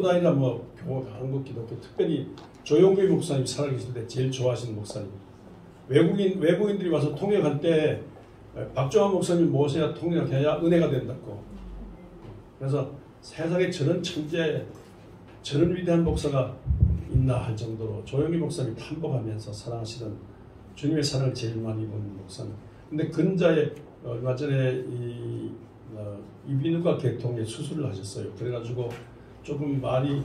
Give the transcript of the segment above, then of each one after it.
아니라 뭐 한국 기독교 특별히 조용길 목사님 살아계실 때 제일 좋아하시는 목사님. 외국인들이 와서 통역할 때 박종환 목사님 모셔야 통역해야 은혜가 된다고. 그래서 세상에 저런 천재, 저런 위대한 목사가 있나 할 정도로 조용길 목사님 탐복하면서 사랑하시던 주님의 사랑을 제일 많이 입은 목사님. 근데 근자에 얼마 전에 이비인후과 개통에 수술을 하셨어요. 그래가지고 조금 말이,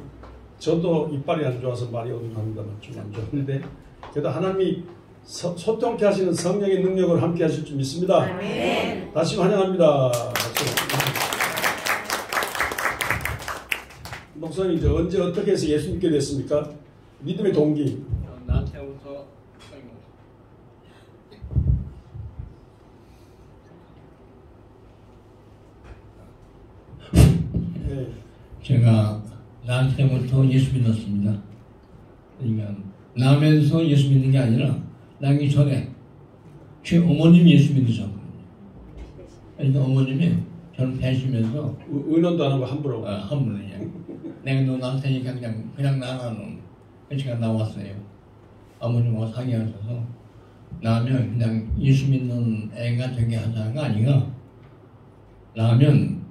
저도 이빨이 안 좋아서 말이 어눌합니다만 좀 안 좋은데, 그래도 하나님이 소통케 하시는 성령의 능력을 함께 하실 줄 믿습니다. 아멘. 다시 환영합니다. 목사님, 이제 언제 어떻게 해서 예수 믿게 됐습니까? 믿음의 동기. 나한테부터 네. 제가 나한테부터 예수 믿었습니다. 그러니까 나면서 예수 믿는 게 아니라 나기 전에 제 어머님이 예수 믿으셨거든요. 그러니까 어머님이 저를 배시면서 의논도 안 하고 함부로. 함부로 그냥 내가 너 낳을 테니까 그냥 나가는. 제가 나왔어요. 아버님하고 상의하셔서 나면 그냥 예수 믿는 애가 되게 하자가 아니라 나면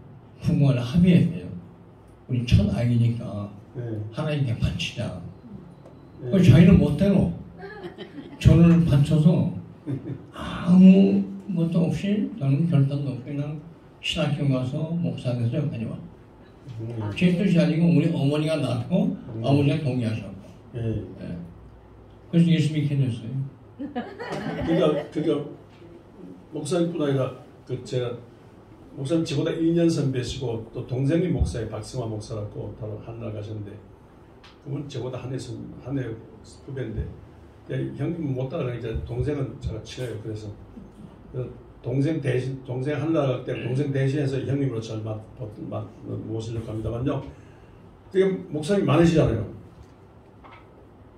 부모를 합의해요. 우리 첫 아이니까 하나님께 바치자. 네. 자기는 못대로 저를 바쳐서 아무 것도 없이 저는 결단도 없이 그냥 신학교 가서 목사 돼서 여기까지 왔어요. 제 뜻이 아니고 우리 어머니가 낳고 아버지가 동의하셨고. 네. 그래서 예수 믿게 됐어요. 그러니까 목사님뿐 아니라 제가 목사님 저보다 2년 선배시고 또 동생이 목사예요. 박승화 목사라고 다른 하늘나라 가셨는데 그분 저보다 한 해 후배인데 형님은 못 따라가니까 동생은 제가 친해요. 그래서 동생 하늘나라 갈 때 동생 대신해서 형님으로 잘 모시려고 합니다만요. 그게 목사님 많으시잖아요.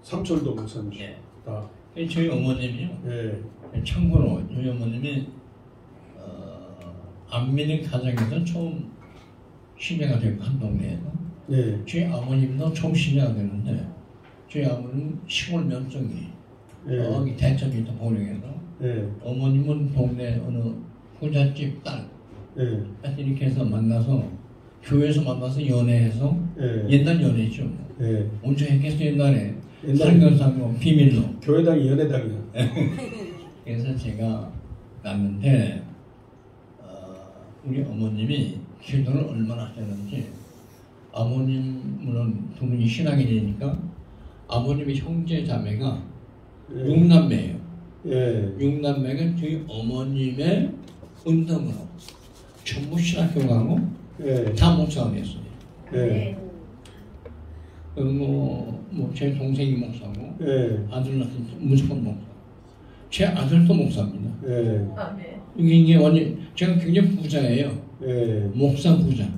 삼촌도 목사님. 예. 다. 저희 어머님이요. 예. 참고로 저희 어머님이 안 믿는 가정에서 처음 신뢰가 되고 한 동네에서. 예. 저희 아버님도 처음 신뢰가 되는데 저희 아버님은 시골 면적이 여기 대천부터 보령에서 어머님은 동네 어느 부잣집 딸. 이렇게 해서 만나서 교회에서 만나서 연애해서 옛날 연애죠. 엄청 했겠어 옛날에. 상견상고 비밀로. 교회당이 연애당이야. 그래서 제가 갔는데 우리 어머님이 기도를 얼마나 하셨는지 아버님 물론 두 분이 신앙인이니까 아버님의 형제 자매가 6남매예요. 6남매가 저희 어머님의 은덕으로 전부 신학교 가고 다 목사가 됐어요. 그리고 제 동생이 목사고 아들 낳은 무조건 목사. 제 아들도 목사입니다. 이게 완전 제가 굉장히 부자예요. 목사 부자.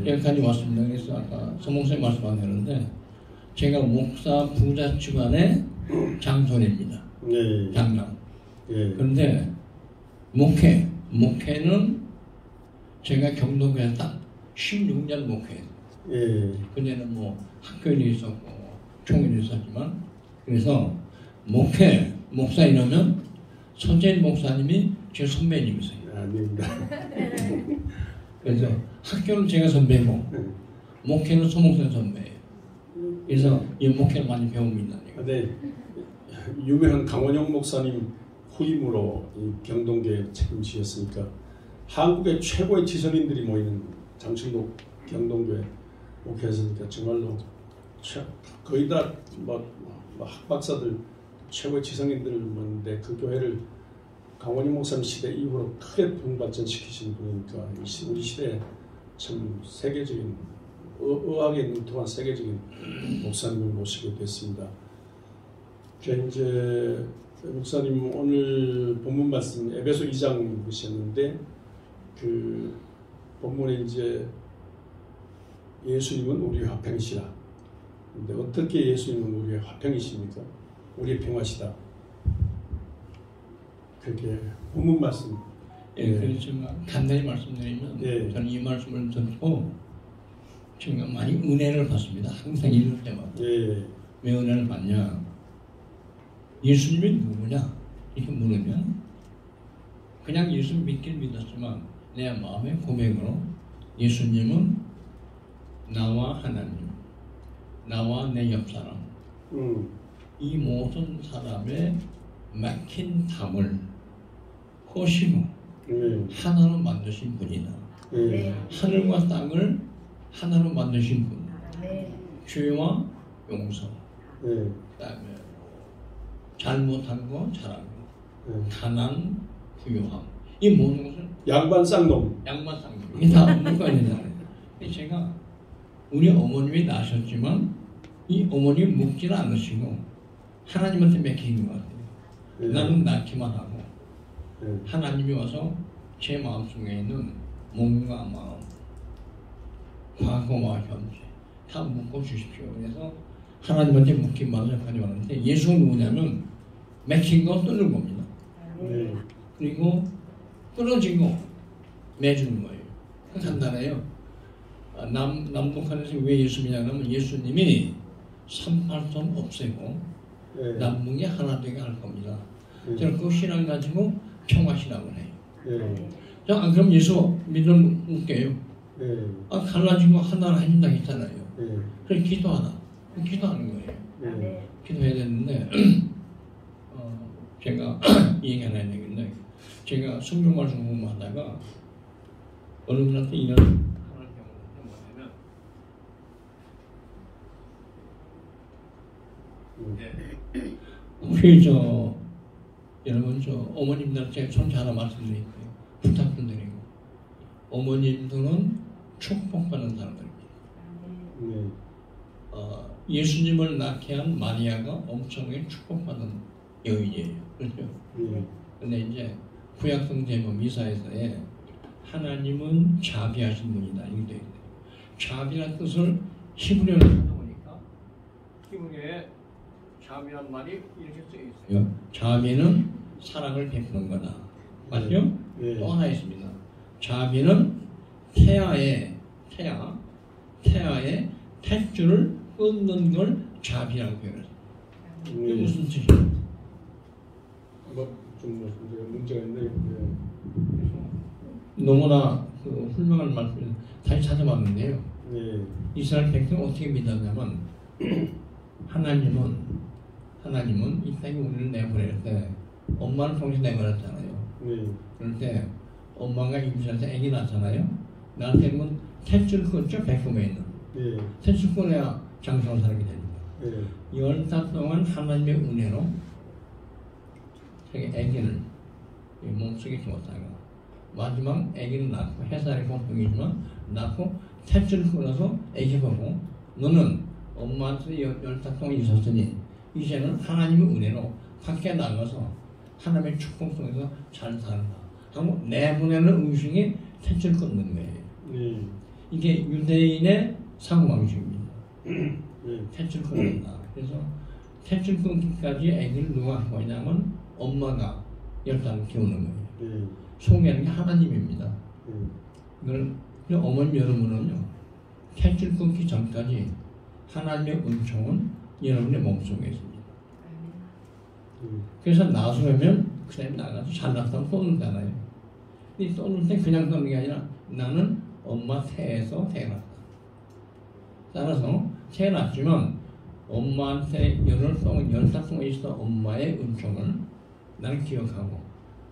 여기까지 왔습니다. 그래서 아까 서목사님 말씀하셨는데 제가 목사 부자 집안의 장손입니다. 장남. 그런데 목회는 제가 경동교회 딱 16년 목회했어요. 그때는 뭐 학교에도 있었고 총회도 있었지만 그래서 목사 이러면 선재인 목사님이 제 선배님이세요. 아닙니다. 그래서 학교는 제가 선배고 목회는 서목사 선배예요. 그래서 이 목회를 많이 배웁니다. 네, 유명한 강원영 목사님 후임으로 이 경동교회 책임지셨으니까 한국의 최고의 지성인들이 모이는 장충동 경동교회 목회했으니까 정말로 거의 다 학박사들 최고의 지성인들을 모는데 그 교회를 강원영 목사님 시대 이후로 크게 분발전시키신 분이니까 우리 시대에 참 세계적인 의학에 능통한 세계적인 목사님을 모시게 됐습니다. 이제 목사님 오늘 본문 말씀 에베소 2장 보셨는데 그 본문에 이제 예수님은 우리의 화평이시라. 근데 어떻게 예수님은 우리의 화평이십니까? 우리의 평화시다. 그렇게 본문 말씀. 그래서 간단히 말씀드리면 저는 이 말씀을 듣고 제가 많이 은혜를 받습니다. 항상 읽을 때마다. 예. 왜 은혜를 받냐? 예수님이 누구냐? 이렇게 물으면 그냥 예수 믿긴 믿었지만 내 마음의 고백으로 예수님은 나와 하나님, 나와 내 옆사람, 이 모든 사람의 막힌 담을 허심으로 하나로 만드신 분이다. 하늘과 땅을 하나로 만드신 분. 죄와 용서, 그다음에 잘못한 거 잘한 거, 가난, 부유함. 이 모든 것을 양반 쌍놈. 이게 다 물건이잖아요. 제가 우리 어머님이 나셨지만 이 어머님이 묵지는 않으시고 하나님한테 맡기는 것 같아요. 나는 낳기만 하고 하나님이 와서 제 마음속에 있는 몸과 마음, 과거와 현재 다 묶어 주십시오. 그래서 하나님한테 묶기만 하는데 예수는 누구냐면 맥힌 거 뚫는 겁니다. 그리고 끊어진 거 매주는 거예요. 간단해요. 남북한에서 왜 예수 믿냐면 예수님이 38선 없애고 남북이 하나 되게 할 겁니다. 저는 그 신앙 가지고 평화신앙을 해요. 자, 그럼 예수 믿으면 웃겨요. 갈라지고 하나를 해준다 했잖아요. 그래서 기도하는 거예요. 기도해야 되는데 제가 이 얘기 하나 해야 되겠는데 제가 성경 말씀 공부하다가 어느 분한테 이런 하나를 뭐냐면 혹시 여러분 어머님들 제가 손자 하나 말씀드릴게요. 부탁 좀 드리고 어머님들은 축복받는 사람들입니다. 예수님을 낳게 한 마리아가 엄청나게 축복받는 여인이에요. 그렇죠? 근데 이제 구약성경 미사에서의 하나님은 자비하신 분이다. 이렇게 되어 있어요. 자비라는 뜻을 히브리어로 하다 보니까 히브리어에 자비란 말이 이렇게 쓰여 있어요. 자비는 사랑을 베푸는 거다. 맞죠? 또 하나 있습니다. 자비는 태아의 탯줄을 끊는 걸 자비라고 표현해요. 이게 무슨 뜻이에요? 좀 문제가 있네요. 너무나 훌륭한 말씀을 다시 찾아봤는데요. 이스라엘 백성은 어떻게 믿었냐면 하나님은 이 땅에 우리를 내보낼 때 엄마를 통해서 내보냈잖아요. 그럴 때 엄마가 임신해서 아기 낳잖아요. 나한테는 탯줄 끊죠. 백금에 있는 탯줄 끊어야 장성을 살게 됩니다. 10달 동안 하나님의 은혜로 아기를 몸속에 두었다가 마지막 아기를 낳고 해살이 고통이지만 낳고 탯줄 끊어서 아기 보고 너는 엄마한테 10달 동안 있었으니 이제는 하나님의 은혜로 밖에 나가서 하나님의 축복 속에서 잘 살다 하고 내보내는 음식이 탯줄 끊는 거예요. 이게 유대인의 사고방식입니다. 탯줄 끊는다. 그래서 탯줄 끊기까지 아기를 누가 하고 있냐면 엄마가 10달을 키우는 거예요. 속에는 게 하나님입니다. 이걸 어머니 여러분은요 탯줄 끊기 전까지 하나님의 은총은 여러분의 몸속에 있습니다. 그래서 나서면 그 사람이 나가서 잘났다고 쏘는잖아요. 이 쏘는 때 그냥 쏘는 게 아니라 나는 엄마 태에서 태어났다. 따라서 태어났지만 엄마한테 10달 동안 있어 엄마의 은총을 나는 기억하고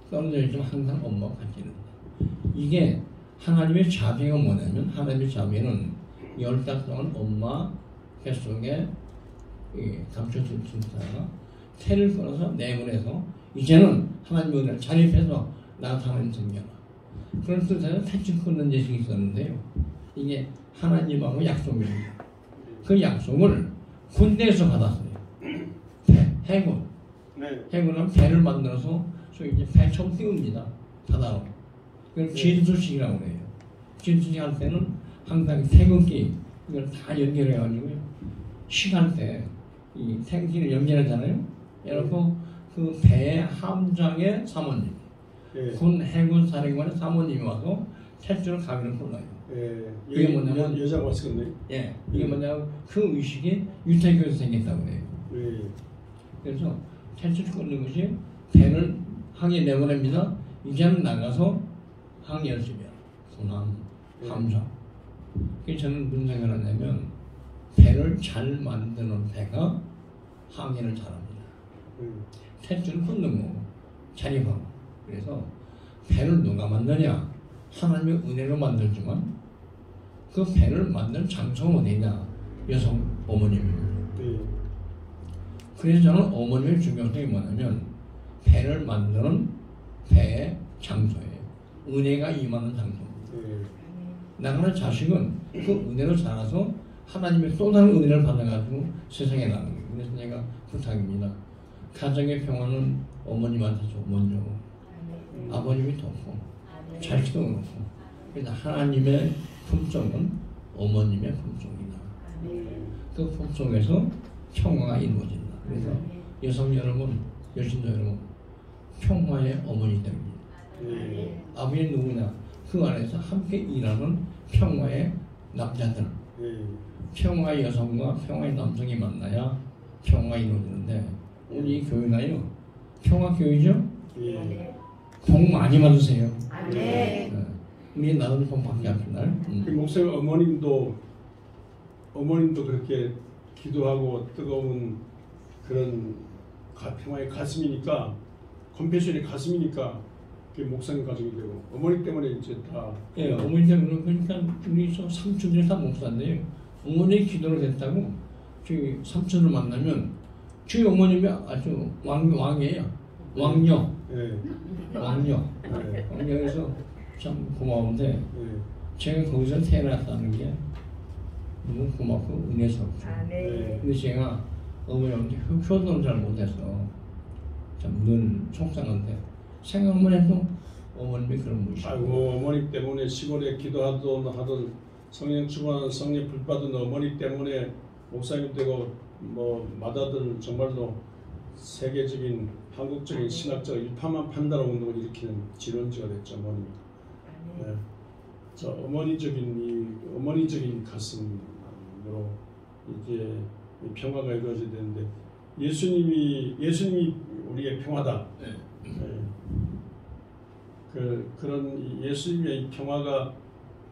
떨어져 있지만 항상 엄마와 같이 있는다. 이게 하나님의 자비가 뭐냐면 하나님의 자비는 10달 동안 엄마 뱃속에 감춰둔 순사가 태를 끊어서 내보내서 이제는 하나님의 은혜를 자립해서 나한테 하나님 섬겨라. 그런 뜻에서 탯줄 끊는 예식이 있었는데요. 이게 하나님하고 약속입니다. 그 약속을 군대에서 받았어요. 해군. 해군은 배를 만들어서 소위 이제 배처럼 띄웁니다. 바다로. 그걸 진수식이라고 해요. 진수식 할 때는 항상 태극기 이걸 다 연결해가지고요. 시간대 이 태극기를 연결하잖아요. 이러고 그 배의 함장의 사모님, 군 해군 사령관의 사모님이 와서 탯줄을 가위를 골라요. 이게 뭐냐면 여자가 왔을 건데. 예, 이게 뭐냐면 그 의식이 유태교에서 생겼다고 그래요. 그래서 텐트를 끊는 것이 배를 항해 내보냅니다. 이제는 나가서 항해 연습이야. 군함, 함사. 그래서 저는 무슨 생각을 하냐면 배를 잘 만드는 배가 항해를 잘합니다. 텐트를 끊는 거고 자립하고. 그래서 배를 누가 만드냐? 하나님의 은혜로 만들지만 그 배를 만든 장소가 어디냐? 여성 어머님입니다. 그래서 저는 어머님의 중요성이 뭐냐면 배를 만드는 배의 장소예요. 은혜가 임하는 장소입니다. 나가는 자식은 그 은혜로 자라서 하나님의 또 다른 은혜를 받아가지고 세상에 나가는 거예요. 그래서 제가 부탁입니다. 가정의 평화는 어머님한테 먼저 아버님이 돕고 자식도 그렇고 그래서 하나님의 품성은 어머님의 품성이다. 그 품성에서 평화가 이루어진다. 그래서 여성 여러분, 여신도 여러분 평화의 어머니들입니다. 아버지 누구냐? 그 안에서 함께 일하는 평화의 남자들 평화의 여성과 평화의 남성이 만나야 평화가 이루어지는데 오늘 이 교회가요 평화교회죠? 복 많이 받으세요. 네. 우리 나는 복 받게 합시다. 목사님 어머님도 그렇게 기도하고 뜨거운 그런 평화의 가슴이니까 컴패션의 가슴이니까 그게 목사님 가정이 되고 어머니 때문에 이제 다 예, 어머니 때문에 그러니까 우리 삼촌들이 다 목사인데요. 어머니 기도를 했다고 저희 삼촌을 만나면 저희 어머님이 아주 왕이에요. 왕녀. 왕녀. 왕녀에서 참 고마운데 제가 거기서 태어났다는 게 너무 고맙고 은혜스럽죠. 근데 제가 어머니한테 효도를 잘 못해서 참 늘 속상한데 생각만 해도 어머님이 그런 분이시고 아이고 어머니 때문에 시골에 기도하던 성령 충만한 성령 불받은 어머니 때문에 목사님 되고 뭐 마다들 정말로 세계적인 한국적인 신학적 일파만 판단하는 운동을 일으키는 지론지가 됐죠. 어머님이. 네. 저 어머니적인 가슴으로 이제 평화가 이루어져야 되는데 예수님이 우리의 평화다. 그런 예수님의 평화가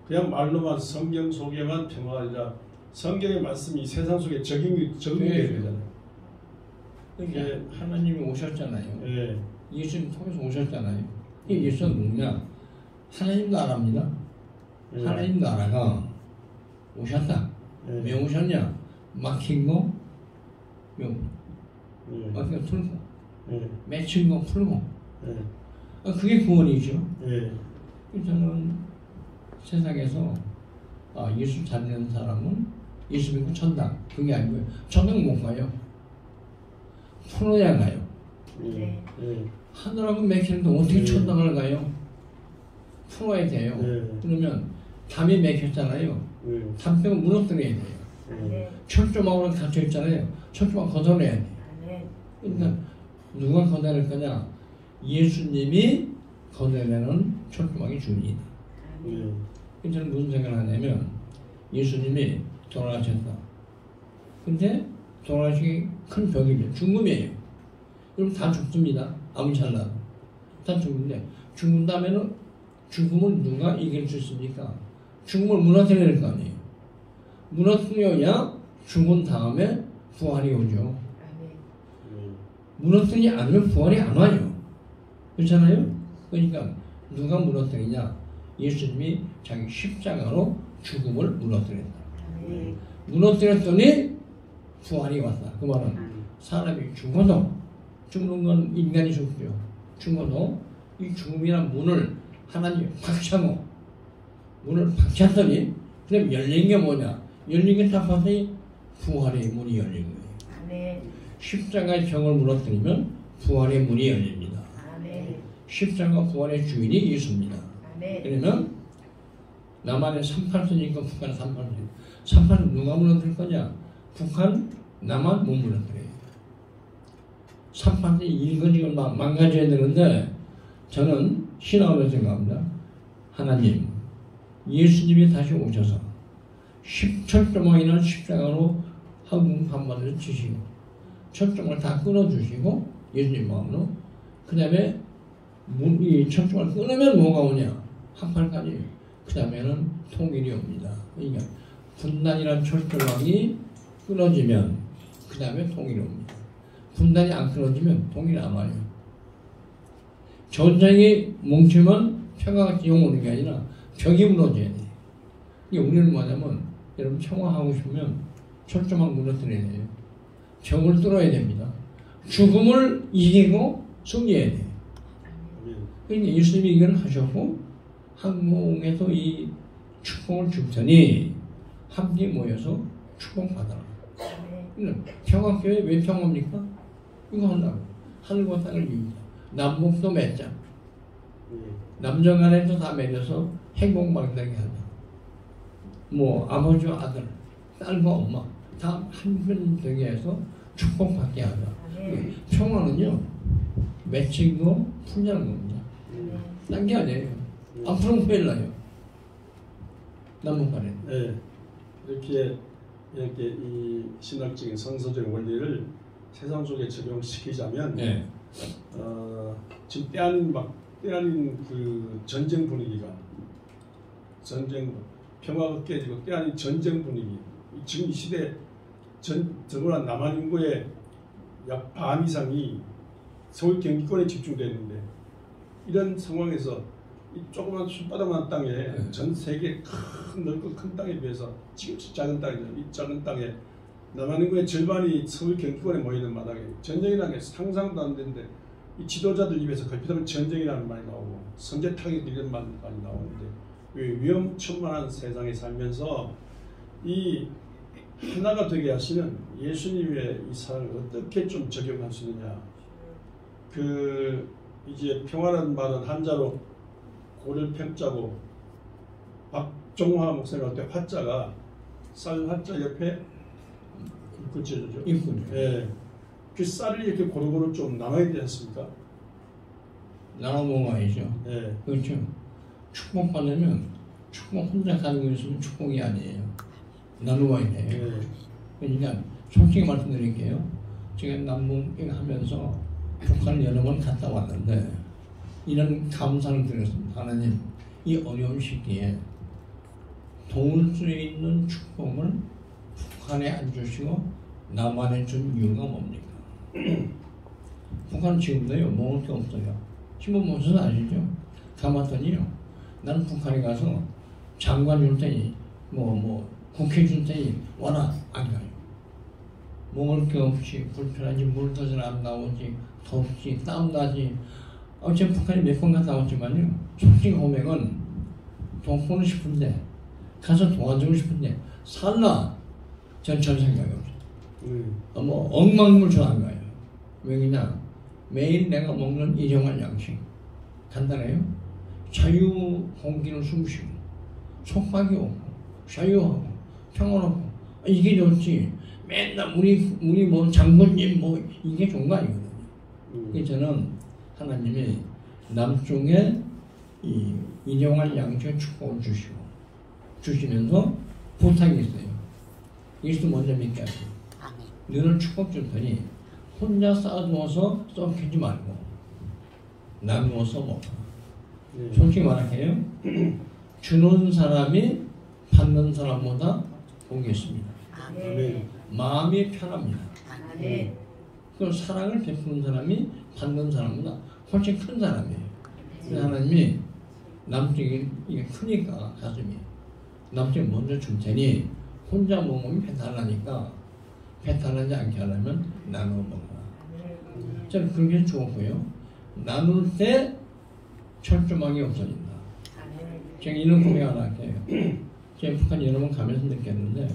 그냥 말로만 성경 속에만 평화가 아니라 성경의 말씀이 세상 속에 적용돼야 되잖아요. 그러니까 하나님이 오셨잖아요. 예수님 통해서 오셨잖아요. 이 예수는 누구냐? 하나님 나라입니다. 하나님 나라가 오셨다. 왜 오셨냐? 막힌 거 막힌 거 풀고 맺힌 거 풀고 그게 구원이죠. 저는 세상에서 예수 찾는 사람은 예수 믿고 천당 그게 아니고요. 천당 못 가요. 풀어야 가요. 하늘하고 맥히는데 어떻게 천당을 가요? 풀어야 돼요. 그러면 담이 맥혔잖아요. 담배가 무너뜨려야 돼요. 철조망으로 닫혀있잖아요. 철조망 걷어내야 돼요. 그러니까 누가 걷어낼 거냐? 예수님이 걷어내는 철조망이 주님이다. 저는 무슨 생각을 하냐면 예수님이 돌아가셨다. 근데 돌아가시기 큰 병이죠. 죽음이에요. 그럼 다 죽습니다. 아무리 잘나도. 다 죽는데 죽은 다음에는 죽음을 누가 이길 수 있습니까? 죽음을 무너뜨려야 될 거 아니에요. 무너뜨려야 죽은 다음에 부활이 오죠. 무너뜨리지 않으면 부활이 안 와요. 그렇잖아요? 그러니까 누가 무너뜨리냐? 예수님이 자기 십자가로 죽음을 무너뜨렸다. 무너뜨렸더니 부활이 왔다. 그 말은 사람이 죽어도 죽는 건 인간이 죽죠. 죽어도 이 죽음이란 문을 하나님이 박차고 문을 박찼더니 그럼 열린 게 뭐냐? 열린 게 딱 봤더니 부활의 문이 열린 거예요. 십자가의 병을 무너뜨리면 부활의 문이 열립니다. 십자가 부활의 주인이 예수입니다. 그러면 남한의 38선이니까 북한은 38선. 38선 누가 무너뜨릴 거냐? 북한, 남한 못 무너뜨려요. 38선이 일거지가 망가져야 되는데 저는 신앙으로 생각합니다. 하나님, 예수님이 다시 오셔서 철조망이나 십자가로 한국 한반도를 치시고 철조망을 다 끊어주시고 예수님 마음으로 그 다음에 이 철조망을 끊으면 뭐가 오냐? 한팔까지. 그 다음에는 통일이 옵니다. 그러니까 분단이란 철조망이 끊어지면 그 다음에 통일이 옵니다. 분단이 안 끊어지면 통일이 안 와요. 전쟁이 뭉치면 평화가 오는 게 아니라 벽이 무너져야 돼. 이게 우리는 뭐냐면 여러분 평화하고 싶으면 철조망 무너뜨려야 돼요. 벽을 뚫어야 됩니다. 죽음을 이기고 승리해야 돼요. 그러니까 예수님이 이걸 하셨고 한국에서 이 축복을 줄 테니 함께 모여서 축복받아라. 평화교회 왜 평화입니까? 이거 한다고. 하늘과 땅을 이루자. 남북도 맺자. 남녀간에도 다 맺어서 행복망대하게 하자. 뭐 아버지와 아들, 딸과 엄마 다 한편 되게 해서 축복받게 하자. 평화는요 맺히고 풀자는 겁니다. 딴 게 아니에요. 앞으로 후회나요. 남북간에. 네. 이렇게 이 신학적인 성서적인 원리를 세상 속에 적용시키자면 네. 지금 때아닌 그 전쟁 분위기가 평화가 깨지고 때아닌 전쟁 분위기 지금 이 시대 더구나 남한 인구의 약 반 이상이 서울 경기권에 집중되어 있는데 이런 상황에서 이 조그만 손바닥만 땅에 전 세계 넓고 큰 땅에 비해서 지금 작은 땅이죠. 이 작은 땅에 남한 인구의 절반이 서울 경기권에 모이는 마당에 전쟁이라는 게 상상도 안 되는데 이 지도자들 입에서 걸핏하면 전쟁이라는 말이 나오고 선제 타격 이런 말이 많이 나오는데 위험천만한 세상에 살면서 이 하나가 되게 하시는 예수님의 이 사랑을 어떻게 좀 적용할 수 있느냐. 이제 평화라는 말은 한자로 고를 평자고 박종화 목사님 할 때 화자가 쌀 화자 옆에 그치죠. 예. 그 쌀이 이렇게 고루고루 좀 나눠야 되지 않습니까? 나눠 먹어야죠. 예. 그렇죠. 축복받으면 축복 혼자 가지고 있으면 축복이 아니에요. 나누어야 돼요. 예. 그러니까 솔직히 말씀드릴게요. 제가 남북 하면서 북한을 여러 번 갔다 왔는데 이런 감사를 드렸습니다. 하나님, 이 어려운 시기에 도울 수 있는 축복을 북한에 안 주시고 남한에 준 이유가 뭡니까? 북한은 지금도요 먹을 게 없어요. 신문 보셔서 아시죠? 가봤더니요, 난 북한에 가서 장관 줄 테니 국회 줄 테니 와라. 안 가요. 먹을 게 없이 불편하지, 물 더 잘 안 나오지, 덥지, 땀 나지. 제가 북한에 몇 번 갔다 왔지만요, 솔직히 고백은 돈 벌고 싶은데 가서 도와주고 싶은데 살라. 전 생각이 없어요. 억만금을 줘안 가요. 왜냐? 매일 내가 먹는 일용할 양식 간단해요. 자유 공기를 숨쉬고 속박이 없고 자유하고 평화롭고 이게 좋지. 맨날 우리 뭐 장군님 이게 좋은 거 아니거든요. 그래서 저는 하나님이 남쪽에 이 일용할 양식의 축복을 주시면서 부탁이 있어요. 예수 먼저 믿게 하세요. 너를 축복 줄 테니 혼자 쌓아두어서 썩히지 말고 나누어서 먹어. 솔직히 말할게요. 주는 사람이 받는 사람보다 복이 있습니다. 마음이 편합니다. 그 사랑을 베푸는 사람이 받는 사람보다 훨씬 큰 사람이에요. 하나님이 남쪽이 이게 크니까 가슴이 남쪽이 먼저 줄 테니 혼자 먹으면 배탈나니까 배탈나지 않게 하려면 나눠 먹어라. 저는 그렇게 주었고요. 나눌 때 철조망이 없어진다. 제가 이런 고백 하나 할게요. 제가 북한 여러 번 가면서 느꼈는데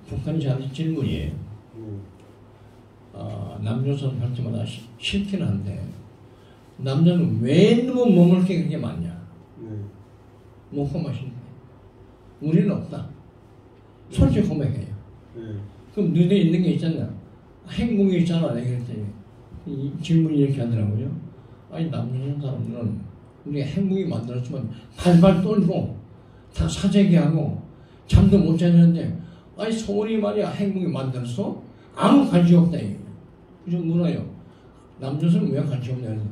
북한이 저한테 질문이에요. 남조선 할 때마다 싫긴 한데 남자는 왜 너무 먹을 게 그렇게 많냐? 먹고 마시는데 우리는 없다. 솔직히 고백해요. 그럼 눈에 있는 게 있잖아. 행복이 있잖아. 그랬더니 이 질문이 이렇게 하더라고요. 아니 남조선 사람들은 우리가 행복이 만들었지만 발발 떨고 다 사재기하고 잠도 못 자는데 아니 서울이 말이야 핵무기 만들었어? 아무 관심 없다 이게. 그래서 물어요. 남조선은 왜 관심 없냐 해서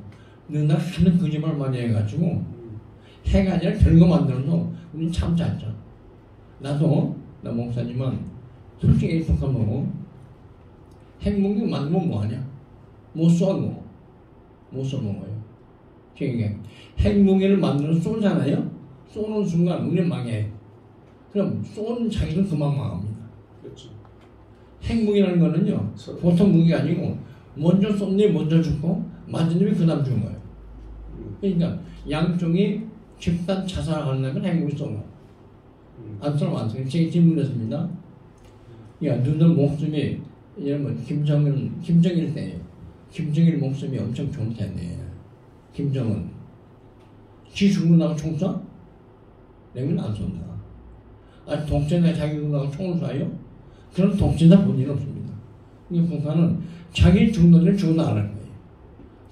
너나 하는 거짓말 많이 해가지고 핵 아니라 별거 만들어서 우린 참 잤죠. 나도 나 목사지만 솔직히 북한 보고 핵무기 만들면 뭐하냐? 못 쏘고 못 써먹어요. 이게 핵무기를 만들어서 쏘잖아요. 쏘는 순간 우리는 망해. 그럼 쏘는 자기는 그만 망합니다. 그렇죠. 핵무기라는 거는요 보통 무기가 아니고 먼저 쏜 놈이 먼저 죽고 맞은 놈이 그 다음 죽은 거예요. 그러니까 양쪽이 집단 자살하려면 핵무기 쏘고 안 쏘면 안 쏘고 제가 질문했습니다. 야 너는 목숨이 여러분 김정일 때예요. 김정일 목숨이 엄청 좋을 텐데 김정은 지 죽고 나고 총 쏴? 내면 안 쏜다. 아 독재자 자기 죽고 나고 총을 쏴요? 그럼 독재자 본 일 없습니다. 그러니까 북한은 자기 죽는 일 죽어 나가는 거예요.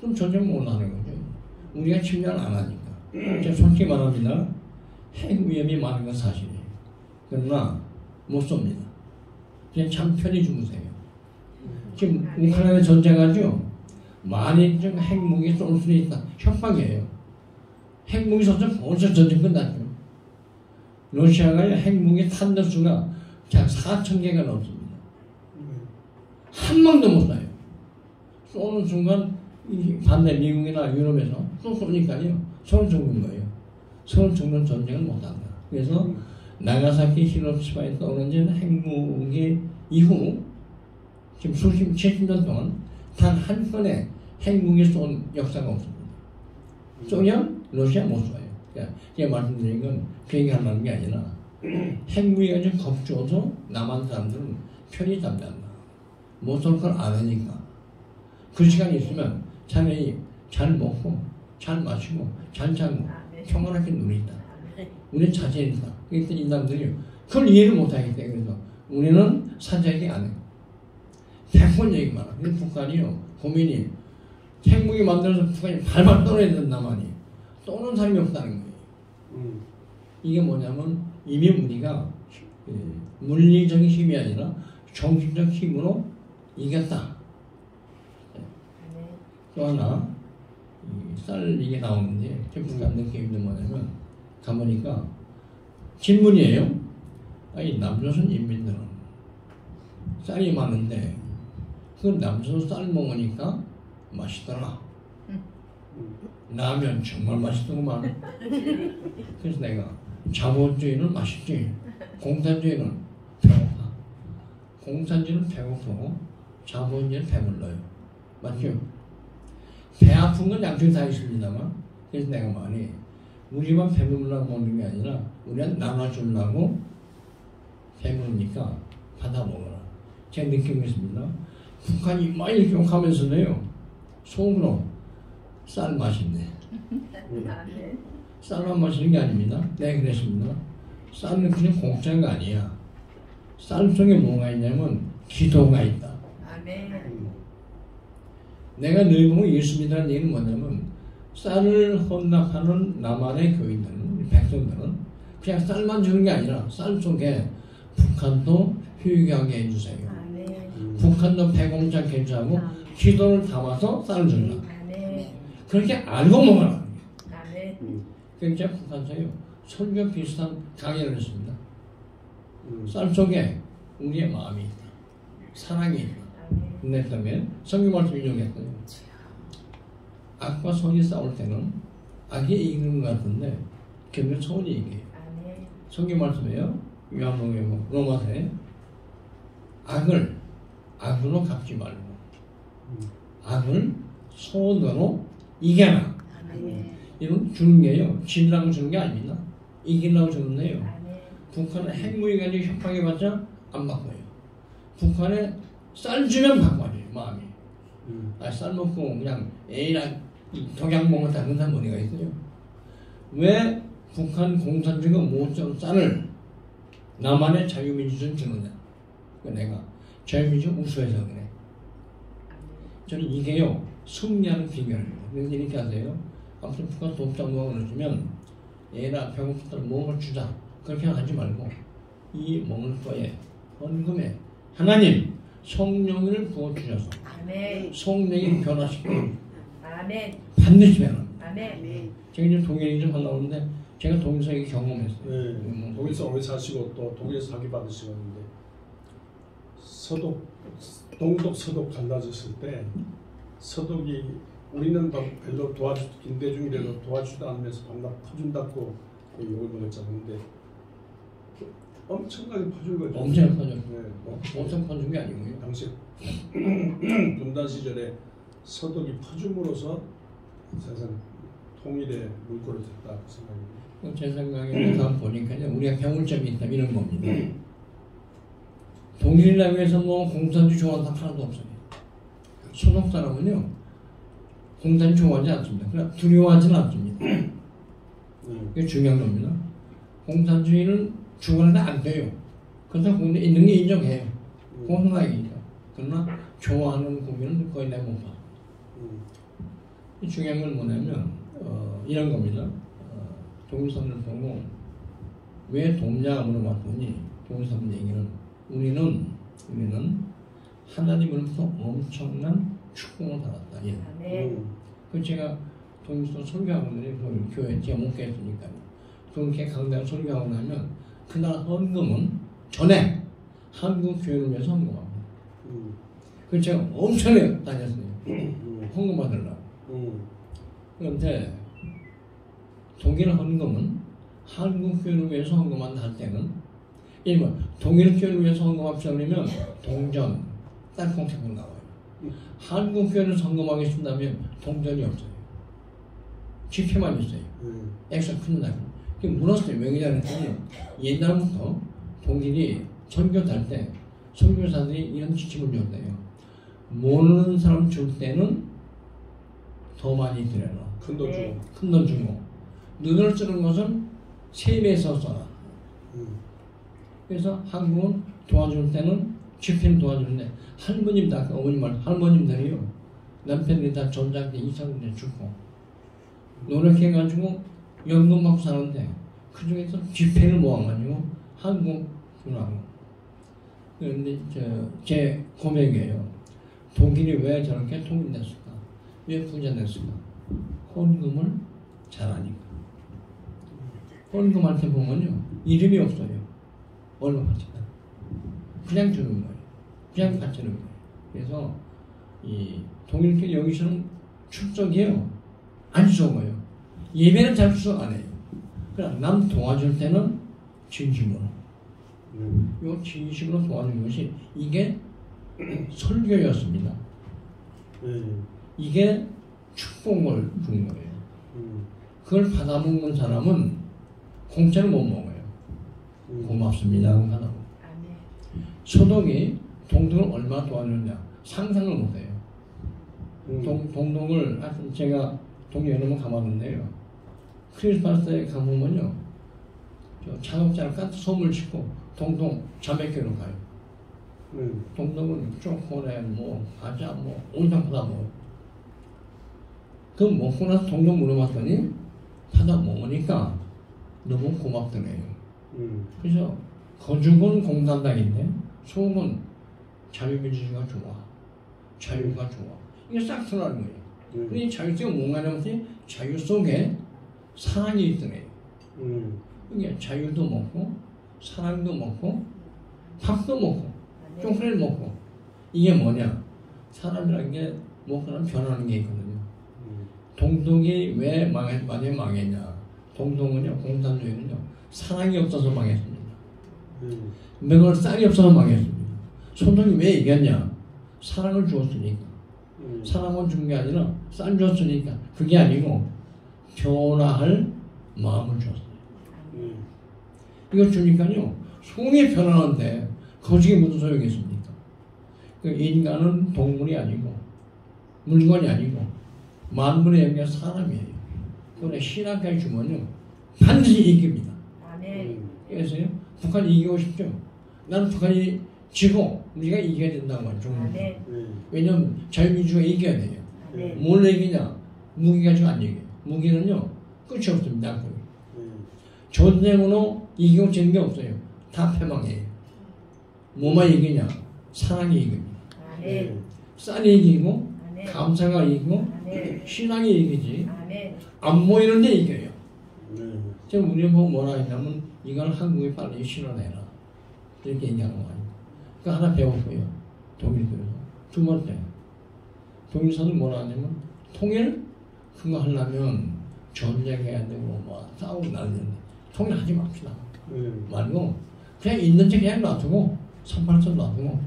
그럼 전쟁 못 하는 거죠. 우리가 침략을 안 하니까. 제가 솔직히 말합니다. 핵 위험이 많은 건 사실이에요. 그러나 못 쏩니다. 그냥 참 편히 주무세요. 지금 우크라이나 전쟁하죠. 만일 좀 핵무기 쏠 수 있다. 협박이에요. 핵무기 쏘면 벌써 전쟁 끝났죠. 러시아가 핵무기 탄도수가 약 4,000개가 넘습니다. 한 방도 못 쏴요. 쏘는 순간 반대 미국이나 유럽에서 또 쏘니까요. 서울 죽는 거예요. 서울 죽는 전쟁을 못한다. 그래서 나가사키 히로시마에 떨어진 핵무기 이후 지금 70년 동안 단 한 건의 핵무기 쏜 역사가 없습니다. 쏘면 러시아 못 쏴요. 그러니까 제가 말씀드린 건 비행하는 게 아니라 핵무기가 좀 겁주어서 남한 사람들은 편히 잠잔다. 못 쏠 걸 아니까. 그 시간이 있으면 자네이 잘 먹고 잘 마시고 잘 자고 평안하게 누린다. 우리는 자제한다. 그랬더니 이 남들이 그걸 이해를 못하기 때문에 그래서 우리는 사자에게 안 해요. 100번 얘기만 해요. 북한이요. 고민이 핵무기 만들어서 북한이 발발 떠내야 된다 남한이. 떠는 사람이 없다는 거예요. 이게 뭐냐면 이미 우리가 물리적인 힘이 아니라 정신적 힘으로 이겼다. 또 하나 쌀 이게 나오는데 북한 느낌이 뭐냐면 가보니까 질문이에요. 아니 남조선 인민들은 쌀이 많은데 그 남조선 쌀 먹으니까 맛있더라. 라면 정말 맛있더구만. 그래서 내가 자본주의는 맛있지. 공산주의는 배고파. 공산주의는 배고프고 자본주의는 배불러요. 맞죠? 배 아픈 건 양쪽이 다 있습니다만 그래서 내가 말이 우리만 배불러고 먹는 게 아니라 우리는 나눠주려고 배부르니까 받아 먹어라. 제가 느끼고 있습니다. 북한이 많이 욕하면서도요 속으로 쌀 맛있네. 쌀만 마시는 게 아닙니다. 네 그랬습니다. 쌀은 그냥 공짜가 아니야. 쌀 속에 뭐가 있냐면 기도가 있다. 내가 늘 보고 예수 믿으라는 얘기는 뭐냐면 쌀을 헌납하는 남한의 교인들은 백성들은 그냥 쌀만 주는 게 아니라 쌀 속에 북한도 휴교하게 해주세요. 북한도 배공장 개조하고 기도를 담아서 쌀을 준다. 그렇게 알고 먹어라. 그러니까 북한서요 설교 비슷한 강의를 했습니다. 쌀 속에 우리의 마음이 있다. 사랑이 있다. 내 때문에 성경 말씀 인용했어요. 악과 선이 싸울 때는 악이 이기는 것 같은데 결국 선이 이겨요. 성경 말씀이에요. 요한복음 로마서에 악을 악으로 갚지 말고 악을 선으로 이겨라. 이건 주는 게요. 진라고 주는 게 아닙니다. 이기려고 주는 데요. 북한은 핵무기 가지고 협박해봤자 안 바꿔요. 북한에 쌀 주면 바꿔줘요. 마음이. 쌀 먹고 그냥 A랑 독약 먹었다 그런 사람 어디가 있어요. 왜 북한 공산주의가 못 준 쌀을 남한의 자유민주주의는 주느냐. 내가 자유민주주의 우수해서 그래. 저는 이게요. 승리하는 비결입니다. 그래서 이렇게 하세요. 앞으로 북한 돕자고 그러시면 얘나 배고프다 먹을 주자. 그렇게 하지 말고 이 먹을 거에 헌금에 하나님 성령을 부어주셔서 아멘. 성령이 변화시키고 아멘. 반드시 변합니다. 아멘. 제가 이제 독일에 좀 하려는데 제가 독일에서 이게 경험했어요. 네. 독일에서 오래 사시고 또 독일에서 학위 받으시는데 동독 서독 갈라졌을 때 서독이 우리는 별로 김대중이라도 도와주지도 않으면서 반납 퍼준다고 욕을 먹었잖아요. 근데 엄청나게 퍼준 거죠. 엄청 퍼졌어요. 네. 엄청 퍼준 게 아니고요. 당시 분단 시절에 서독이 퍼줌으로써 세상 통일의 물꼬를 텄다 그 생각입니다. 제 생각에 보니까 우리가 배울 점이 있다 이런 겁니다. 독일이라고 해서 뭐 공산주의 좋아한다 하나도 없어요. 소독 사람은요 공산주의 좋아하지 않습니다. 그러나 두려워하지는 않습니다. 이게 중요한 겁니다. 공산주의는 중간에 안 돼요. 그래서 국내 있는 게 인정해요. 공산당이니까. 그러나 좋아하는 국민은 거의 내가 못 봐. 중요한 건 뭐냐면 이런 겁니다. 동일선을 보고 왜 돕냐 물어봤더니 동일선 얘기는 우리는 하나님으로부터 엄청난 축복을 받았다. 예. 아멘. 그 제가 동일선 설교하고는 교회 제가 목회했으니까요. 그렇게 강단 설교하고 나면 그날 헌금은 전에 한국 교회를 위해서 헌금합니다. 그 제가 엄청 다녔어요. 헌금 받으려고. 그런데 독일 헌금은 한국 교회를 위해서 헌금한다 할 때는 1번 독일 교회를 위해서 헌금합시다 그러면 동전 땅콩태국 나와요. 한국 교회를 헌금하겠습니다면 동전이 없어요. 지폐만 있어요. 액션 큰다고. 물었어요. 왜 그러냐면 옛날부터 독일이 선교할 때 선교사들이 이런 지침을 줬대요. 모르는 사람 줄 때는 더 많이 드려라. 큰돈 주고. 큰돈 주고. 눈을 쓰는 것은 3배 써라. 그래서 한국은 도와줄 때는 지폐를 도와주는데 할머님 다 어머님 말 할머님들이요. 남편들이 다 전작대 이상대 죽고 노력해가지고 연금 받고 사는데 그 중에서 지폐를 모아가지고 한국 주라고. 그런데 제 고백이에요. 독일이 왜 저렇게 통일됐을까? 왜 부자 됐을까? 헌금을 잘하니까. 헌금할 때 보면요 이름이 없어요. 얼마 받지다. 그냥 주는 거예요. 그냥 바치는 거예요. 그래서 이 독일교 여기서는 출석이에요. 아주 적어요. 예배는 잘 출석 안 해요. 그러나 남 도와줄 때는 진심으로. 요 진심으로 도와준 것이 이게 설교였습니다. 이게 축복을 준 거예요. 그걸 받아먹는 사람은 공짜로 못 먹어요. 고맙습니다. 하라고. 소독이 동독을 얼마나 도와주느냐 상상을 못해요. 동독을 제가 동독 여러 번 가봤는데요. 크리스마스에 가보면요 작업자를 깎아 소물 치고 동동 자매교로 가요. 동동은 초콜릿 뭐 과자 뭐 온통 받아 먹어요. 그 먹고 나서 동동 물어봤더니 받아 먹으니까 너무 고맙더래요. 그래서 거죽은 공산당인데 속은 자유민주주의가 좋아. 자유가 좋아. 이게 싹 들어가는 거예요. 근데 자유가 뭔가냐면 자유 속에 사랑이 있더래요. 이게 자유도 먹고 사랑도 먹고 밥도 먹고 초콜릿 먹고 이게 뭐냐? 사람이라는 게 먹고 나면 변하는 게 있거든요. 동독이 왜 망했냐? 동독은요, 공산주의는요, 사랑이 없어서 망했습니다. 먹을 쌀이 없어서 망했습니다. 소독이 왜 이겼냐? 사랑을 주었으니까. 사랑을 준 게 아니라 쌀 줬으니까. 그게 아니고 변화할 마음을 줬어요. 이걸 주니까요, 속이 변하는데 거짓이 무슨 소용이 있습니까? 그 인간은 동물이 아니고 물건이 아니고 만물의 영역 사람이에요. 그런데 신학까지 주면요 반드시 이깁니다. 그래서요 북한 이기고 싶죠? 나는 북한이 지고 우리가 이겨야 된다고 말이죠. 왜냐면 자유민주주의가 이겨야 돼요. 뭘 이기냐? 무기 가지고 안 이겨요. 무기는요 끝이 없습니다. 전쟁으로 이기고 지는 게 없어요. 다 패망해요. 뭐만 이기냐? 사랑이 이깁니다. 아멘. 쌀이 이기고 아멘. 감사가 이기고 아멘. 신앙이 이기지. 아멘. 안 모이는 데 이겨요. 네. 지금 우리 보고 뭐라 했냐면 이걸 한국에 빨리 실현해라. 이렇게 얘기하는 거 아니에요. 그 하나 배웠고요. 독일교에서. 두 번째. 독일사는 뭐라 하냐면 통일? 그거 하려면 전쟁해야 되고 뭐 싸우고 난리는데 통일하지 맙시다. 말고 그냥 있는 척 그냥 놔두고 38선 놔두고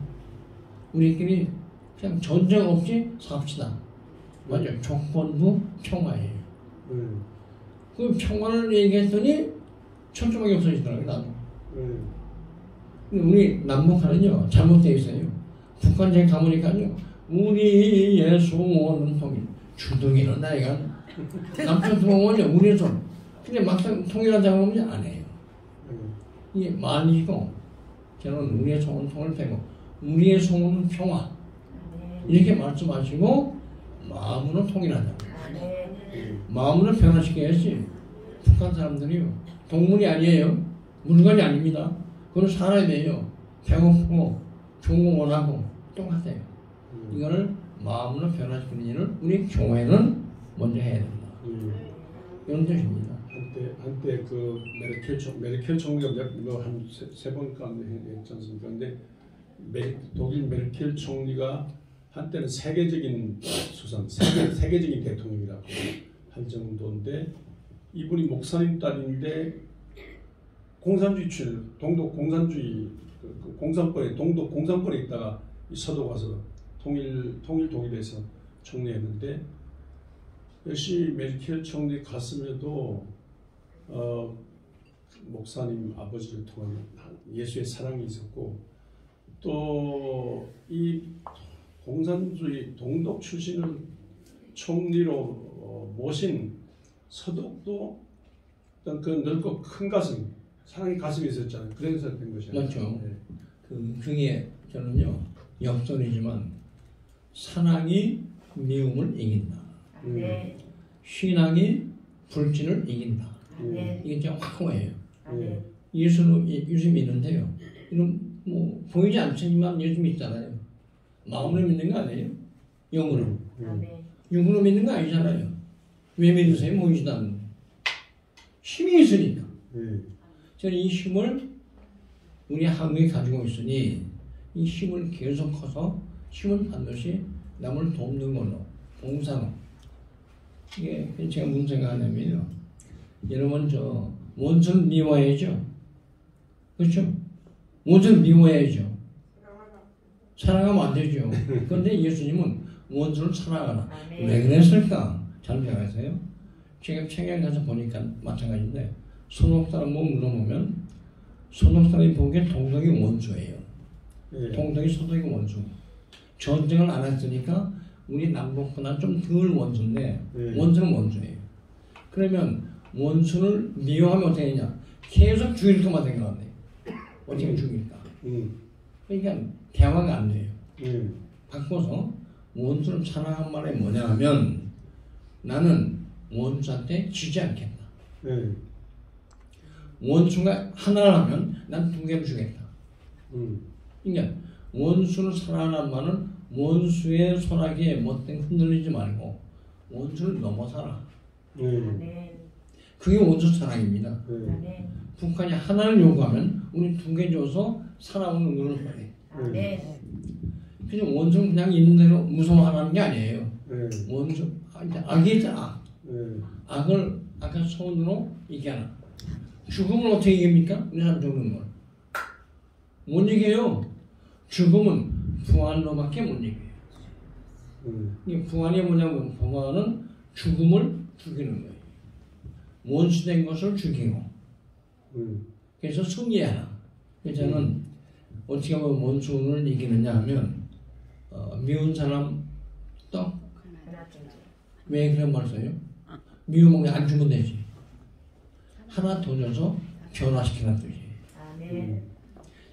우리끼리 그냥 전쟁 없이 삽시다. 맞아요. 조건부 평화예요. 그 평화를 얘기했더니 철저하게 없어지더라고요. 나도. 우리 남북한은요 잘못되어 있어요. 북한에 가보니까요 우리의 소원은 통일. 주둥이는 나이가 남편 소원이요 우리의 소원. 근데 막상 통일하자고 하면 안 해요. 이게 말이고 저는 우리의 소원은 통일 빼고 우리의 소원은 평화. 이렇게 말씀하시고 마음으로 통일하자. 마음으로 변화시켜야지. 북한 사람들이요 동물이 아니에요. 물건이 아닙니다. 그건 사람이에요. 배고프고 좋은 거 원하고 똑같아요. 이거를 마음으로 변화시키는 일을 우리 교회는 먼저 해야 된다. 이런 뜻입니다. 한때 그 메르켈 총리가 한 세 번간 했지 않습니까? 근데 독일 메르켈 총리가 한때는 세계적인 수상, 세계적인 대통령이라고 할 정도인데 이분이 목사님 딸인데 공산주의 동독 공산주의 공산권에 동독 공산권에 있다가 서독 와서 통일 독일에서 총리했는데 역시 메르켈 총리 갔음에도 목사님 아버지를 통한 예수의 사랑이 있었고 또 이 공산주의 동독 출신을 총리로 모신 서독도 어떤 그 넓고 큰 가슴, 사랑의 가슴이 있었잖아요. 그래서 된 것이죠. 맞죠. 네. 그게 저는요 역설이지만 사랑이 미움을 이긴다. 신앙이 불신을 이긴다. 이게 진짜 확고해요. 예수 믿는데요. 이런 뭐 보이지 않지만 예수 믿잖아요. 마음으로 믿는 거 아니에요? 영으로. 육으로 믿는 거 아니잖아요. 왜 믿으세요? 보이지도 않는데. 힘이 있으니까. 저는 이 힘을 우리 한국이 가지고 있으니 이 힘을 계속 커서 힘은 반드시 남을 돕는 걸로 봉사로. 이게 제가 무슨 생각하냐면요. 여러분 저 원수를 미워해야죠. 그렇죠? 원수를 미워해야죠. 사랑하면 안 되죠. 그런데 예수님은 원수를 사랑하라. 왜 그랬을까? 잘 배워가세요. 제가 책에 가서 보니까 마찬가지인데 소독사람 뭐 물어보면 소독사람이 보기에 동독이 원수예요. 동독이 소독이 원수. 전쟁을 안 했으니까 우리 남북보다 좀 덜 원수인데 원수는 원수예요. 그러면 원수를 미워하면 어떻게 되냐? 계속 죽일 것만 생각하네. 어떻게 죽일까? 그러니까 대화가 안 돼요. 바꿔서 원수를 사랑한 말이 뭐냐 하면 나는 원수한테 지지 않겠다. 원수가 하나를 하면 난 두 개를 주겠다. 그러니까 원수를 사랑하는 말은 원수의 손아귀에 못된 흔들리지 말고 원수를 넘어 살아. 그게 원수 사랑입니다. 북한이 하나를 요구하면 우리 두 개 줘서 살아오는 눈을 보내. 그래서 원수는 그냥 있는 대로 무서워하는 게 아니에요. 원수, 악이 있잖아. 악을 악한 손으로 이겨라. 죽음을 어떻게 이깁니까? 우리 사람 죽는 걸. 못 이겨요. 죽음은 부활로밖에 못 이겨요. 부활이 뭐냐면 부활은 죽음을 죽이는 거예요. 원수된 것을 죽이고. 그래서 승리하라. 그래서 저는 어떻게 하면 원수를 이기느냐 하면 미운 사람 떡. 왜 그런 말 써요? 미우면 안 주면 되지. 하나 더 줘서 변화시키는 뜻이에요.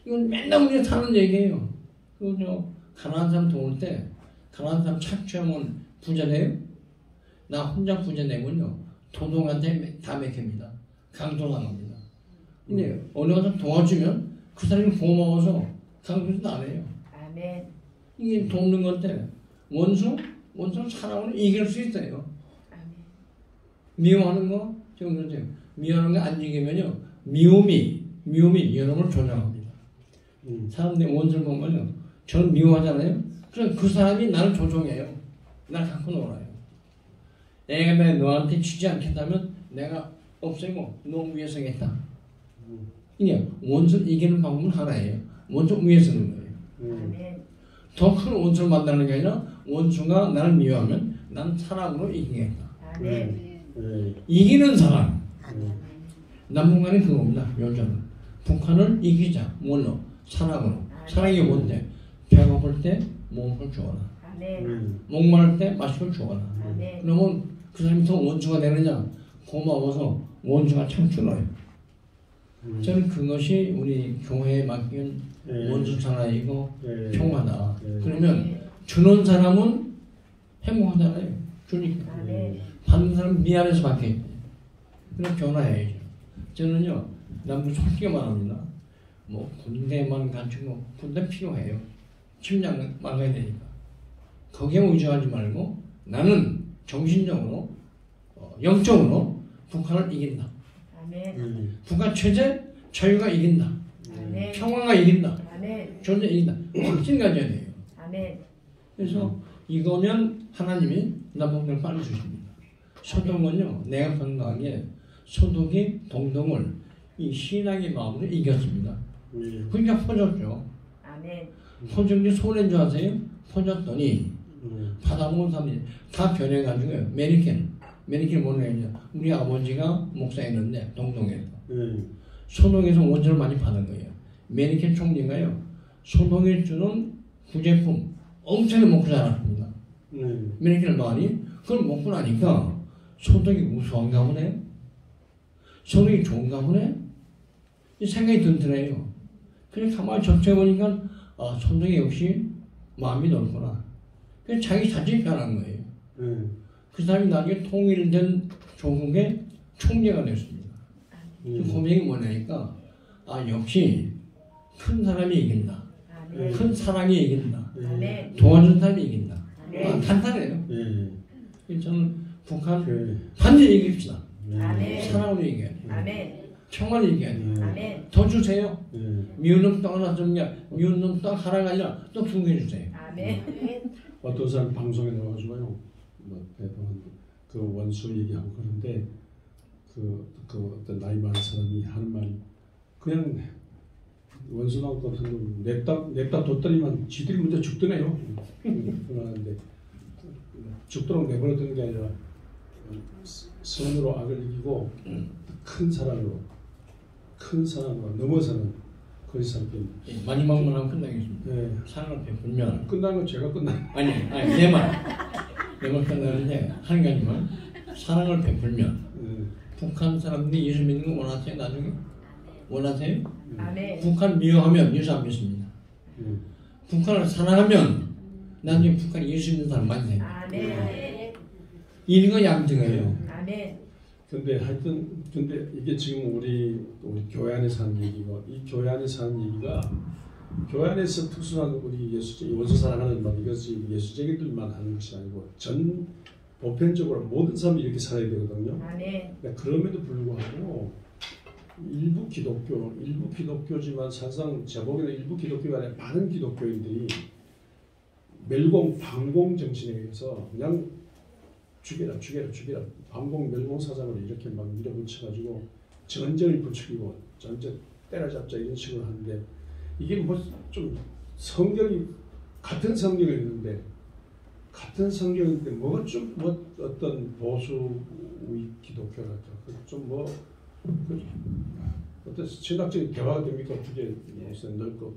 이건 맨날 우리가 사는 얘기예요. 그죠? 가난한 사람 도울 때 가난한 사람 착취하면 부자 돼요? 나 혼자 부자 되면요 도둑한테 다 맥힙니다. 강도당합니다. 근데 어느 가서 도와주면 그 사람이 고마워서 강조도 안 해요. 아멘. 이게 돕는 건데 원수는 사람으로 이길 수 있어요. 아멘. 미워하는 거 지금 그러세요. 미워하는 거 안 이기면요 미움이 여러분을 조장합니다. 사람들이 원수를 보면요 저는 미워하잖아요. 그럼 그 사람이 나를 조종해요. 날 갖고 놀아요. 내가 너한테 주지 않겠다면 내가 없애고 너 위에 서겠다. 이게 원수 이기는 방법은 하나예요. 원수 위에 서는 거예요. 아멘. 더 큰 원수를 만나는 게 아니라 원수가 나를 미워하면 난 사랑으로 이기겠다. 아멘. 이기는 사람. 남북한이 그겁니다. 요즘 북한을 이기자. 뭘로? 사랑으로. 사랑이 뭔데? 배고플 때 먹을 주어라. 아멘. 목마를 때 마시고 주어라. 아멘. 그러면 그 사람이 더 원수가 되느냐? 고마워서 원수가 참 줄어요. 저는 그것이 우리 교회에 맡긴 원수 사랑이고 평화다. 그러면 주는 사람은 행복하잖아요. 주니까. 아멘. 받는 사람은 미안해서 받게. 그럼 변화해야죠. 저는요, 남들 솔직히 말합니다. 뭐 군대만 갖추고 군대 필요해요. 침략은 막아야 되니까. 거기에 의존하지 말고 나는 정신적으로, 영적으로 북한을 이긴다. 아멘. 북한 체제, 자유가 이긴다. 아멘. 평화가 이긴다. 아멘. 존재 이긴다. 확신 가져야 돼요. 아멘. 그래서 이거면 하나님이 남북을 빨리 주십니다. 소동은요, 내가 건강하게 소독이 동동을 이 신앙의 마음으로 이겼습니다. 그러니까 퍼졌죠. 아멘. 퍼진 게 손해인 줄 아세요? 퍼졌더니 받아먹은 사람들이 다 변해가지고요. 메리켄 뭐냐 우리 아버지가 목사였는데 동동에서 소동에서 원전을 많이 받은 거예요. 메리켄 총리가요. 소동에 주는 구제품 엄청 먹고 자랐습니다. 메리켄을 많이 그걸 먹고 나니까 소독이 우수한가 보네. 소독이 좋은가 보네. 이 생각이 들더래요. 그래서 가만히 접해보니까 아 소독이 역시 마음이 넓구나. 그래서 자기 자신이 변한 거예요. 그 사람이 나중에 통일된 조국의 총리가 됐습니다. 그 고백이 뭐냐니까 아 역시 큰 사람이 이긴다. 아멘. 큰 사랑이 이긴다. 아멘. 도와준 사람이 이긴다. 아멘. 간단해요. 저는 북한 그, 반드시 이깁시다. 아멘. 사랑으로 이겨야 돼. 아멘. 평화를 이겨야 돼. 아멘. 더 주세요. 미운 놈 떠나 주는 게 미운 놈 떠 하나가 아니라 또 두개 주세요. 아멘. 어떤 사람 방송에 나와가지고요, 뭐 대부분 그 원수 얘기하고 그런데 그 어떤 나이 많은 사람이 하는 말이 그냥 원수나고 같은 놈 냅다 뒀더니만 지들이 먼저 죽더네요. 그러는데 죽도록 내버려두는 게 아니라 선으로 악을 이기고 큰 사랑으로 넘어서는 그런 사람들. 마지막만 하면 끝나겠습니다. 네. 사랑을 베풀면 끝난 건 제가 끝난. 아니 내 말 끝나는데 한 가지만 사랑을 베풀면 북한 사람들이 예수 믿는 거 원하세요? 나중에? 원하세요? 아멘. 북한 미워하면 예수 안 믿습니다. 북한을 사랑하면 나중에 북한 예수 믿는 사람 많이 돼요. 아멘. 일거 양득해요. 아멘. 근데 이게 지금 우리 교회 안에서 하는 얘기고 이 교회 안에서 하는 얘기가 교회 안에서 특수한 우리 원수 사랑하는 말 이것이 예수쟁이들만 하는 것이 아니고 전 보편적으로 모든 사람이 이렇게 살아야 되거든요. 아멘. 그러니까 그럼에도 불구하고 일부 기독교지만 사실상 제 보기에는 일부 기독교가 아니라 많은 기독교인들이 방공 정신에 의해서 그냥 죽여라 방공 멸공 사상으로 이렇게 막 밀어붙여가지고 전쟁을 부추기고 전쟁 때려잡자 이런 식으로 하는데 이게 뭐 좀 성경이 같은 성경인데 뭐가 좀 뭐 어떤 보수 우익 기독교 같은 좀뭐 어떤 신학적인 대화가 됩니까? 어떻게 무슨 넓고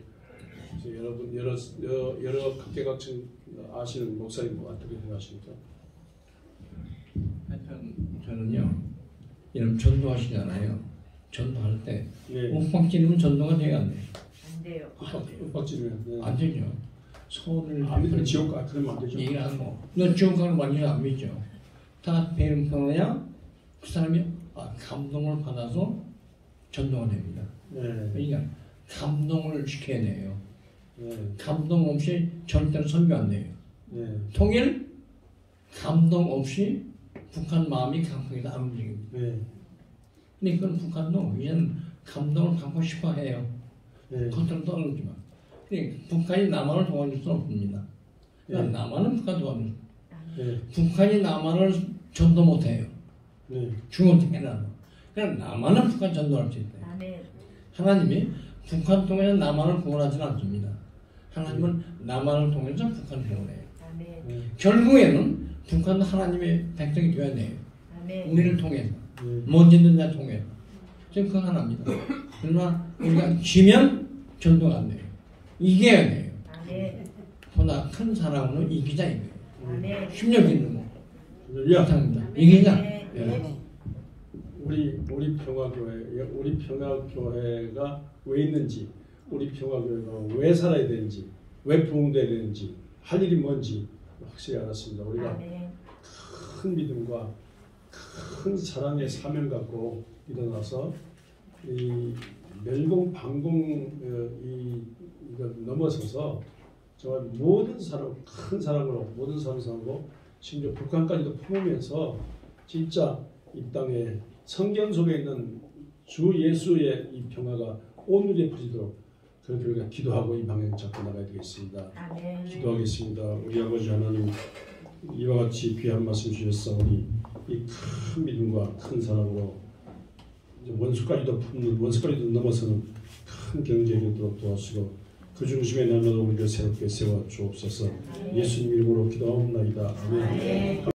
여러분 여러 각계각층 아시는 목사님 뭐 어떻게 생각하십니까? 하여튼 저는요 이런 전도하시잖아요. 전도할 때 윽박 지르면 전도가 돼야 안 돼요. 안 돼요. 윽박 지르면 안 되죠. 서울을 안 믿으면 지옥 가 그러면 안 되죠. 얘기를 하는 거. 너 지옥 가는 거 완전히 안 믿죠. 다 배는 편해야 그 사람이 감동을 받아서 전도가 됩니다. 네. 그러니까 감동을 시켜야 돼요. 네. 감동 없이 절대로 선교 안 돼요. 네. 통일 감동 없이 북한 마음이 강하게도 안 움직입니다. 네. 근데 그건 북한도 이제는 감동을 받고 싶어 해요. 네. 겉으로 떠오르지만. 근데 북한이 남한을 도와줄 수는 없습니다. 그러니까 네. 남한은 북한 도와줄 수 네. 북한이 남한을 전도 못해요. 네. 중원택해놔도. 그냥 남한은 북한 전도할 수 있대요. 아멘. 하나님이 북한 통해서 남한을 구원하지는 않습니다. 하나님은 남한을 통해서 북한을 구원해요. 아멘. 네. 결국에는 북한도 하나님의 백성이 되어야 돼요. 아멘. 우리를 통해서. 네. 못 짓는 자 통해서. 지금 그거 하나입니다. 그러나 우리가 지면 전도가 안 돼요. 이겨야 돼요. 아멘. 보다 큰 사랑으로 이기자 이거예요. 아멘. 심력 있는 거. 할렐루야. 못합니다. 이기자. 네. 예. 우리 평화교회가 왜 있는지, 우리 평화교회가 왜 살아야 되는지, 왜 부흥돼야 되는지, 할 일이 뭔지 확실히 알았습니다. 우리가 아멘. 큰 믿음과 큰 사랑의 사명 갖고 일어나서 이 멸공 방공 이거 넘어서서 정말 모든 사람, 큰 사랑으로 모든 사람을 사랑하고 심지어 북한까지도 품으면서 진짜 이 땅에 성경 속에 있는 주 예수의 이 평화가 온누리에 퍼지도록 그렇게 우리가 기도하고 이 방향 잡고 나가야 되겠습니다. 아멘. 기도하겠습니다. 우리 아버지 하나님, 이와 같이 귀한 말씀 주셨사오니 이 큰 믿음과 큰 사랑으로 이제 원수까지도 품는, 원수까지도 넘어서는 큰 경제에 이르도록 도와주시고 그 중심에 나눠도 우리를 새롭게 세워 주옵소서. 예수님 이름으로 기도하옵나이다. 아멘.